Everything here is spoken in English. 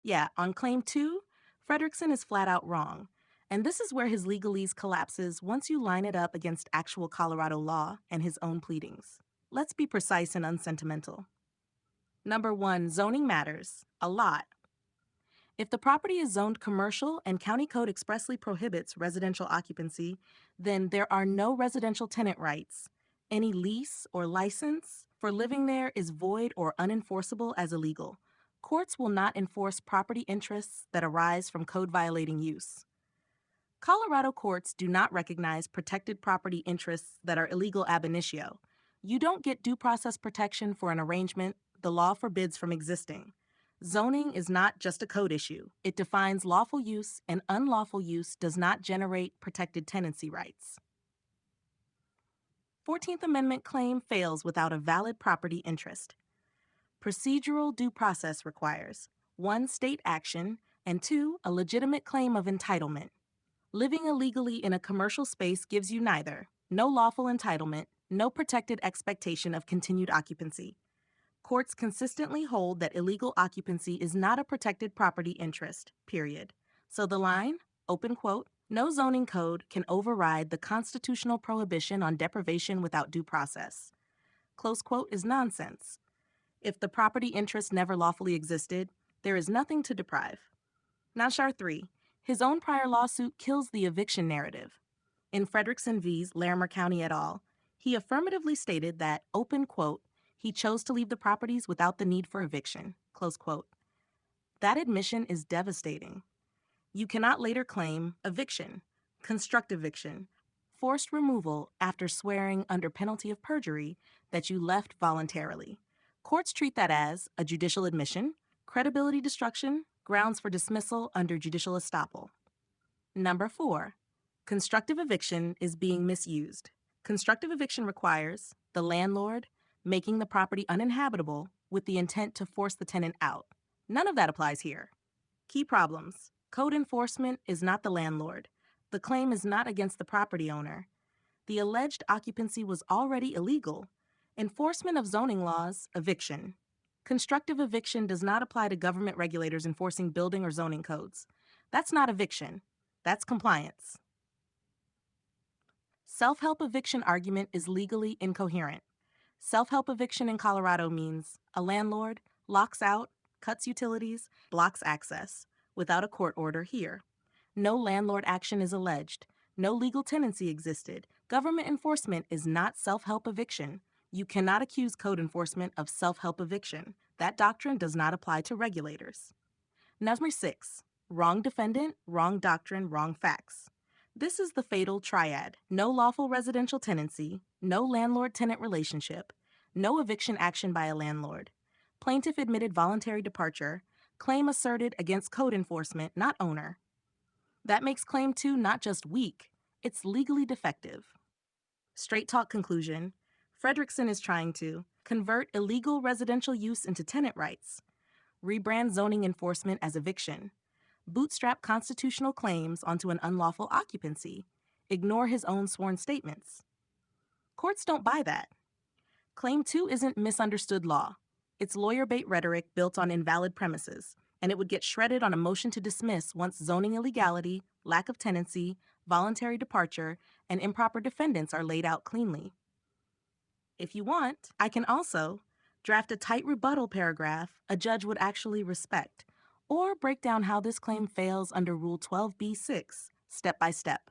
Yeah, on claim 2, Fredrickson is flat out wrong. And this is where his legalese collapses once you line it up against actual Colorado law and his own pleadings. Let's be precise and unsentimental. Number 1, zoning matters a lot. If the property is zoned commercial and county code expressly prohibits residential occupancy, then there are no residential tenant rights. Any lease or license for living there is void or unenforceable as illegal. Courts will not enforce property interests that arise from code violating use. Colorado courts do not recognize protected property interests that are illegal ab initio. You don't get due process protection for an arrangement the law forbids from existing. Zoning is not just a code issue. It defines lawful use, and unlawful use does not generate protected tenancy rights. 14th Amendment claim fails without a valid property interest. Procedural due process requires 1, state action, and 2, a legitimate claim of entitlement. Living illegally in a commercial space gives you neither. No lawful entitlement, no protected expectation of continued occupancy. Courts consistently hold that illegal occupancy is not a protected property interest, period. So the line, open quote, no zoning code can override the constitutional prohibition on deprivation without due process, close quote, is nonsense. If the property interest never lawfully existed, there is nothing to deprive. Nashar 3. His own prior lawsuit kills the eviction narrative. In Fredrickson v's Larimer County et al., he affirmatively stated that, open quote, he chose to leave the properties without the need for eviction, close quote. That admission is devastating. You cannot later claim eviction, constructive eviction, forced removal after swearing under penalty of perjury that you left voluntarily. Courts treat that as a judicial admission, credibility destruction, grounds for dismissal under judicial estoppel. Number 4, constructive eviction is being misused. Constructive eviction requires the landlord making the property uninhabitable with the intent to force the tenant out. None of that applies here. Key problems. Code enforcement is not the landlord. The claim is not against the property owner. The alleged occupancy was already illegal. Enforcement of zoning laws, eviction. Constructive eviction does not apply to government regulators enforcing building or zoning codes. That's not eviction. That's compliance. Self-help eviction argument is legally incoherent. Self-help eviction in Colorado means a landlord locks out, cuts utilities, blocks access, without a court order here. No landlord action is alleged. No legal tenancy existed. Government enforcement is not self-help eviction. You cannot accuse code enforcement of self-help eviction. That doctrine does not apply to regulators. Number 6, wrong defendant, wrong doctrine, wrong facts. This is the fatal triad. No lawful residential tenancy, no landlord-tenant relationship, no eviction action by a landlord. Plaintiff admitted voluntary departure, claim asserted against code enforcement, not owner. That makes claim 2 not just weak, it's legally defective. Straight talk conclusion. Fredrickson is trying to convert illegal residential use into tenant rights, rebrand zoning enforcement as eviction, bootstrap constitutional claims onto an unlawful occupancy, ignore his own sworn statements. Courts don't buy that. Claim 2 isn't misunderstood law. It's lawyer bait rhetoric built on invalid premises, and it would get shredded on a motion to dismiss once zoning illegality, lack of tenancy, voluntary departure, and improper defendants are laid out cleanly. If you want, I can also draft a tight rebuttal paragraph a judge would actually respect, or break down how this claim fails under Rule 12b-6, step by step.